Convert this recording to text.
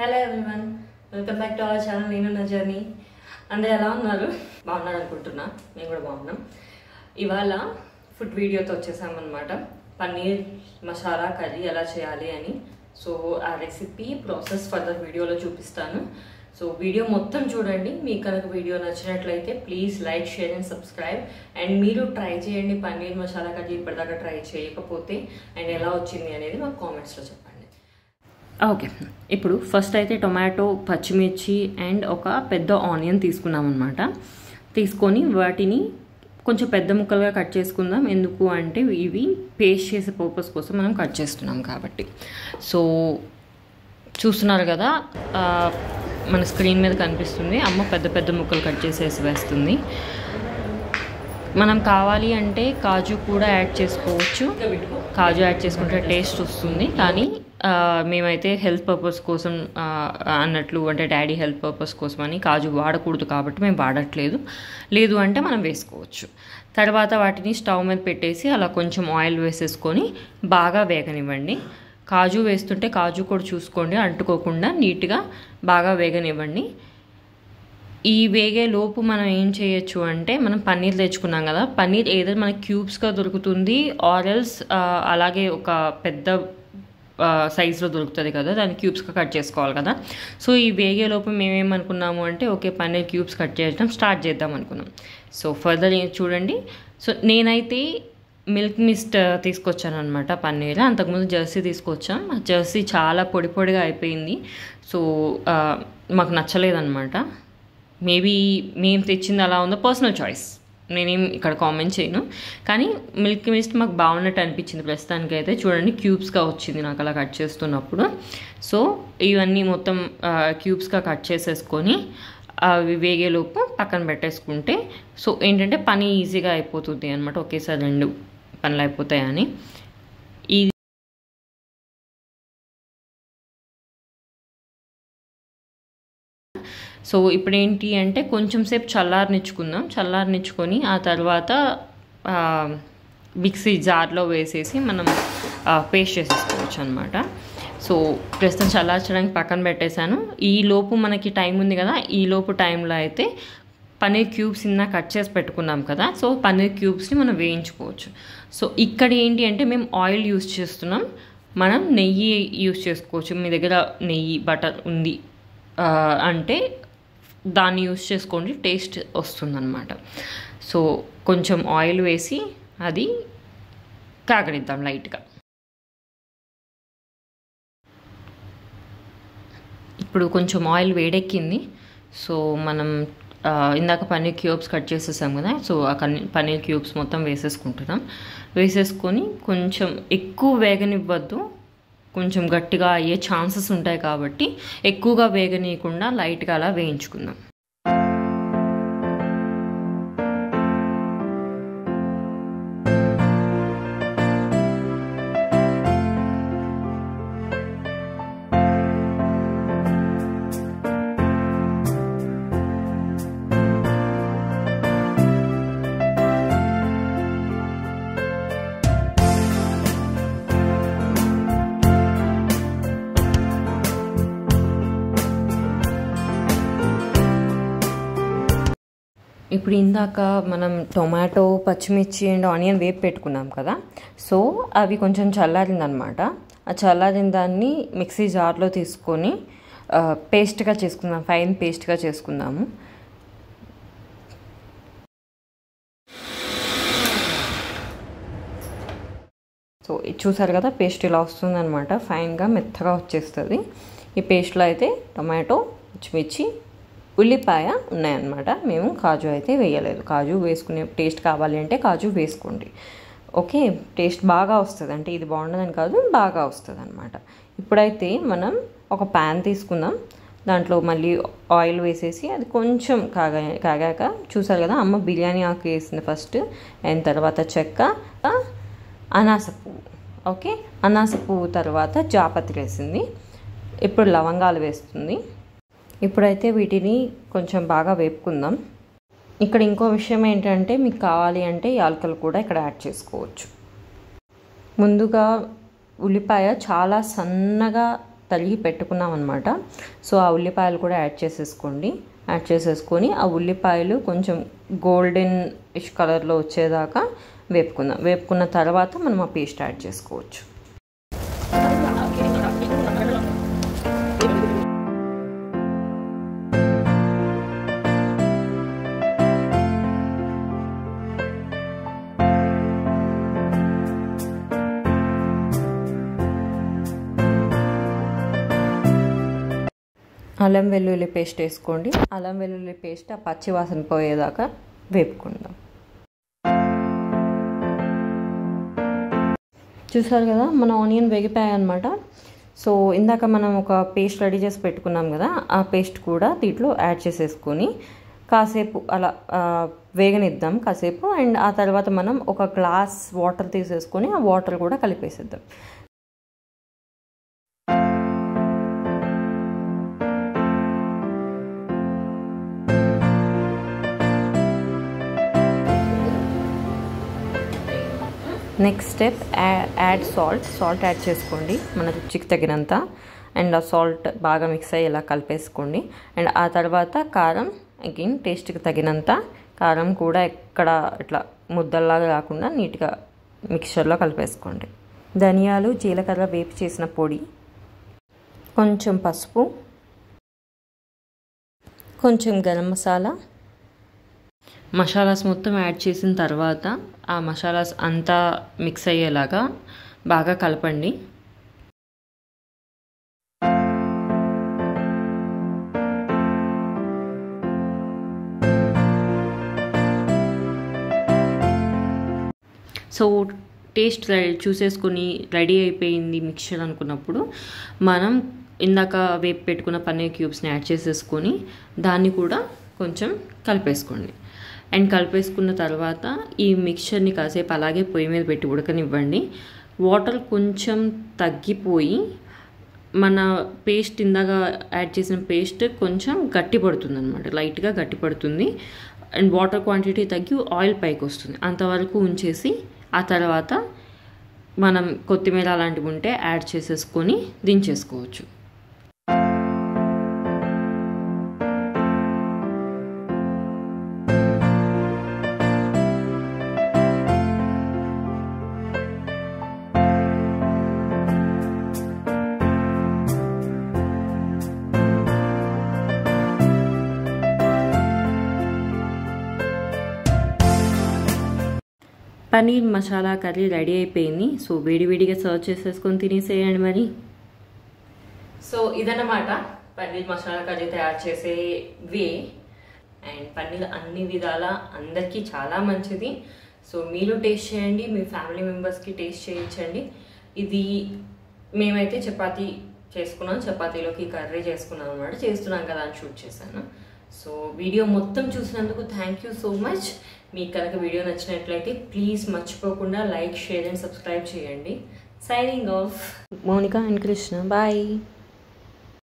Hello everyone, welcome back to our channel. నేను నా journey. అందరూ ఎలా ఉన్నారు? బాగున్నారు అనుకుంటున్నా. మేము కూడా బాగున్నాం. ఇవాళ ఫుడ్ వీడియోతో వచ్చేసామన్నమాట. పన్నీర్ మసాలా కర్రీ ఎలా చేయాలి అని. సో ఆ రెసిపీ ప్రాసెస్ ఫర్దర్ వీడియోలో చూపిస్తాను. సో వీడియో మొత్తం చూడండి. మీకు కనుక వీడియో నచ్చినట్లయితే please like, share and subscribe. And మీరు ట్రై చేయండి పన్నీర్ మసాలా కర్రీ. ఇప్పటిదాకా ట్రై చేయకపోతే అండ్ ఎలా వచ్చింది అనేది మాకు కామెంట్స్లో చెప్పండి. ఓకే, ఇప్పుడు ఫస్ట్ అయితే టొమాటో, పచ్చిమిర్చి అండ్ ఒక పెద్ద ఆనియన్ తీసుకున్నాం అనమాట. తీసుకొని వాటిని కొంచెం పెద్ద ముక్కలుగా కట్ చేసుకుందాం. ఎందుకు అంటే ఇవి పేస్ట్ చేసే పర్పస్ కోసం మనం కట్ చేస్తున్నాం కాబట్టి. సో చూస్తున్నారు కదా, మన స్క్రీన్ మీద కనిపిస్తుంది. అమ్మ పెద్ద పెద్ద ముక్కలు కట్ చేసేసి వేస్తుంది. మనం కావాలి అంటే కాజు కూడా యాడ్ చేసుకోవచ్చు. కాజు యాడ్ చేసుకుంటే టేస్ట్ వస్తుంది. కానీ మేమైతే హెల్త్ పర్పస్ కోసం అన్నట్లు, అంటే డాడీ హెల్త్ పర్పస్ కోసం అని కాజు వాడకూడదు కాబట్టి మేము వాడట్లేదు. లేదు అంటే మనం వేసుకోవచ్చు. తర్వాత వాటిని స్టవ్ మీద పెట్టేసి అలా కొంచెం ఆయిల్ వేసేసుకొని బాగా వేగనివ్వండి. కాజు వేస్తుంటే కాజు కూడా చూసుకోండి, అంటుకోకుండా నీట్గా బాగా వేగనివ్వండి. ఈ వేగే లోపు మనం ఏం చేయొచ్చు అంటే, మనం పన్నీర్ తెచ్చుకున్నాం కదా, పన్నీర్ ఏదో మనకి క్యూబ్స్గా దొరుకుతుంది, ఆరెల్స్ అలాగే ఒక పెద్ద సైజులో దొరుకుతుంది కదా, దాన్ని క్యూబ్స్గా కట్ చేసుకోవాలి కదా. సో ఈ వేగే లోపు మేమేమనుకున్నాము అంటే, ఓకే పన్నీర్ క్యూబ్స్ కట్ చేయడం స్టార్ట్ చేద్దాం అనుకున్నాం. సో ఫర్దర్ చూడండి. సో నేనైతే మిల్క్ మిస్ట్ తీసుకొచ్చాను అనమాట పన్నీర్. అంతకుముందు జెర్సీ తీసుకొచ్చాం. జెర్సీ చాలా పొడి పొడిగా అయిపోయింది. సో మాకు నచ్చలేదన్నమాట. మేబీ మేము తెచ్చింది అలా ఉందో పర్సనల్ చాయిస్, నేనేం ఇక్కడ కామెంట్ చేయను. కానీ మిల్క్ మిస్ట్ మాకు బాగున్నట్టు అనిపించింది ప్రస్తుతానికి అయితే. చూడండి, క్యూబ్స్గా వచ్చింది నాకు అలా కట్ చేస్తున్నప్పుడు. సో ఇవన్నీ మొత్తం క్యూబ్స్గా కట్ చేసేసుకొని అవి వేగేలోపు పక్కన పెట్టేసుకుంటే, సో ఏంటంటే పని ఈజీగా అయిపోతుంది అనమాట. ఒకేసారి రెండు పనులు అయిపోతాయని. సో ఇప్పుడు ఏంటి అంటే కొంచెం సేపు చల్లారనిచ్చుకుందాం. చల్లారనిచ్చుకొని ఆ తర్వాత మిక్సీ జార్లో వేసేసి మనం పేస్ట్ చేసేసుకోవచ్చు అనమాట. సో ప్రస్తుతం చల్లార్చడానికి పక్కన పెట్టేశాను. ఈ లోపు మనకి టైం ఉంది కదా, ఈ లోపు టైంలో అయితే పన్నీర్ క్యూబ్స్ ఇన్నా కట్ చేసి పెట్టుకున్నాం కదా. సో పన్నీర్ క్యూబ్స్ని మనం వేయించుకోవచ్చు. సో ఇక్కడ ఏంటి అంటే మేము ఆయిల్ యూస్ చేస్తున్నాం. మనం నెయ్యి యూస్ చేసుకోవచ్చు. మీ దగ్గర నెయ్యి, బటర్ ఉంది అంటే దాన్ని యూస్ చేసుకోండి, టేస్ట్ వస్తుందన్నమాట. సో కొంచెం ఆయిల్ వేసి అది కాగనిద్దాం లైట్గా. ఇప్పుడు కొంచెం ఆయిల్ వేడెక్కింది. సో మనం ఇందాక పన్నీర్ క్యూబ్స్ కట్ చేసేసాం కదా, సో ఆ పన్నీర్ క్యూబ్స్ మొత్తం వేసేసుకుంటున్నాం. వేసేసుకొని కొంచెం ఎక్కువ వేగనివ్వద్దు, కొంచెం గట్టిగా అయ్యే ఛాన్సెస్ ఉంటాయి కాబట్టి ఎక్కువగా వేగనీయకుండా లైట్గా అలా వేయించుకుందాం. ఇప్పుడు ఇందాక మనం టొమాటో, పచ్చిమిర్చి అండ్ ఆనియన్ వేపు పెట్టుకున్నాం కదా, సో అవి కొంచెం చల్లారిందనమాట. ఆ చల్లారిన దాన్ని మిక్సీ జార్లో తీసుకొని పేస్ట్గా చేసుకుందాం, ఫైన్ పేస్ట్గా చేసుకుందాము. సో చూసారు కదా, పేస్ట్ ఇలా వస్తుందన్నమాట. ఫైన్గా మెత్తగా వచ్చేస్తుంది. ఈ పేస్ట్లో అయితే టొమాటో, పచ్చిమిర్చి, ఉల్లిపాయ ఉన్నాయన్నమాట. మేము కాజు అయితే వేయలేదు. కాజు వేసుకునే టేస్ట్ కావాలి అంటే కాజు వేసుకోండి. ఓకే, టేస్ట్ బాగా వస్తుంది. అంటే ఇది బాగుండదని కాదు, బాగా వస్తుంది అనమాట. ఇప్పుడైతే మనం ఒక ప్యాన్ తీసుకుందాం. దాంట్లో మళ్ళీ ఆయిల్ వేసేసి అది కొంచెం కాగాక చూసారు కదా, అమ్మ బిర్యానీ ఆకు వేసింది ఫస్ట్, అండ్ తర్వాత చెక్క, అనాస పువ్వు. ఓకే, అనాస పువ్వు తర్వాత జాపత్రి వేసింది. ఇప్పుడు లవంగాలు వేస్తుంది. ఇప్పుడైతే వీటిని కొంచెం బాగా వేపుకుందాం. ఇక్కడ ఇంకో విషయం ఏంటంటే, మీకు కావాలి అంటే యాలకులు కూడా ఇక్కడ యాడ్ చేసుకోవచ్చు. ముందుగా ఉల్లిపాయ చాలా సన్నగా తరిగి పెట్టుకున్నాం అనమాట. సో ఆ ఉల్లిపాయలు కూడా యాడ్ చేసేసుకొని ఆ ఉల్లిపాయలు కొంచెం గోల్డెన్ ఇష్ కలర్లో వచ్చేదాకా వేపుకున్న తర్వాత మనం ఆ పేస్ట్ యాడ్ చేసుకోవచ్చు. అల్లం వెల్లుల్లి పేస్ట్ వేసుకోండి. అల్లం వెల్లుల్లి పేస్ట్ ఆ పచ్చి వాసన పోయేదాకా వేపుకుందాం. చూసారు కదా మన ఆనియన్ వేగిపోయాయి అనమాట. సో ఇందాక మనం ఒక పేస్ట్ రెడీ చేసి పెట్టుకున్నాం కదా, ఆ పేస్ట్ కూడా దీంట్లో యాడ్ చేసేసుకొని కాసేపు అలా వేగనిద్దాం కాసేపు. అండ్ ఆ తర్వాత మనం ఒక గ్లాస్ వాటర్ తీసేసుకొని ఆ వాటర్ కూడా కలిపేసేద్దాం. Next step add salt add చేసుకోండి మన రుచికి తగినంత. అండ్ ఆ సాల్ట్ బాగా మిక్స్ అయ్యేలా కలిపేసుకోండి. అండ్ ఆ తర్వాత కారం, అగైన్ టేస్ట్కి తగినంత కారం కూడా ఎక్కడ ఇట్లా ముద్దల్లాగా కాకుండా నీట్గా మిక్చర్లో కలిపేసుకోండి. ధనియాలు, జీలకర్ర వేపి చేసిన పొడి, కొంచెం పసుపు, కొంచెం గరం మసాలాస్ మొత్తం యాడ్ చేసిన తర్వాత ఆ మసాలాస్ అంతా మిక్స్ అయ్యేలాగా బాగా కలపండి. సో టేస్ట్ చూసేసుకొని రెడీ అయిపోయింది మిక్చర్ అనుకున్నప్పుడు మనం ఇందాక వేపు పెట్టుకున్న పన్నీర్ క్యూబ్స్ని యాడ్ చేసేసుకొని దాన్ని కూడా కొంచెం కలిపేసుకోండి. అండ్ కలిపేసుకున్న తర్వాత ఈ మిక్చర్ని కాసేపు అలాగే పొయ్యి మీద పెట్టి ఉడకనివ్వండి. వాటర్ కొంచెం తగ్గిపోయి మన పేస్ట్ ఇందాక యాడ్ చేసిన పేస్ట్ కొంచెం గట్టి పడుతుంది అనమాట, లైట్గా గట్టి పడుతుంది. అండ్ వాటర్ క్వాంటిటీ తగ్గి ఆయిల్ పైకి వస్తుంది. అంతవరకు ఉంచేసి ఆ తర్వాత మనం కొత్తిమీర అలాంటివి ఉంటే యాడ్ చేసేసుకొని దించేసుకోవచ్చు. పన్నీర్ మసాలా కర్రీ రెడీ అయిపోయింది. సో వేడివేడిగా సర్వ్ చేసేసుకొని తినేసేయండి మరి. సో ఇదన్నమాట పన్నీర్ మసాలా కర్రీ తయారు చేసే వే. అండ్ పన్నీర్ అన్ని విధాల అందరికీ చాలా మంచిది. సో మీరు టేస్ట్ చేయండి, మీ ఫ్యామిలీ మెంబర్స్కి టేస్ట్ చేయించండి. ఇది మేమైతే చపాతీ చేసుకున్నాం, చపాతీలోకి కర్రీ చేసుకున్నాం అనమాట. చేస్తున్నాం కదా అని షూట్ చేశాను. సో వీడియో మొత్తం చూసినందుకు థ్యాంక్ యూ సో మచ్. మీకు కనుక వీడియో నచ్చినట్లయితే ప్లీజ్ మర్చిపోకుండా లైక్, షేర్ అండ్ సబ్స్క్రైబ్ చేయండి. Signing off, Mounika and Krishna. Bye.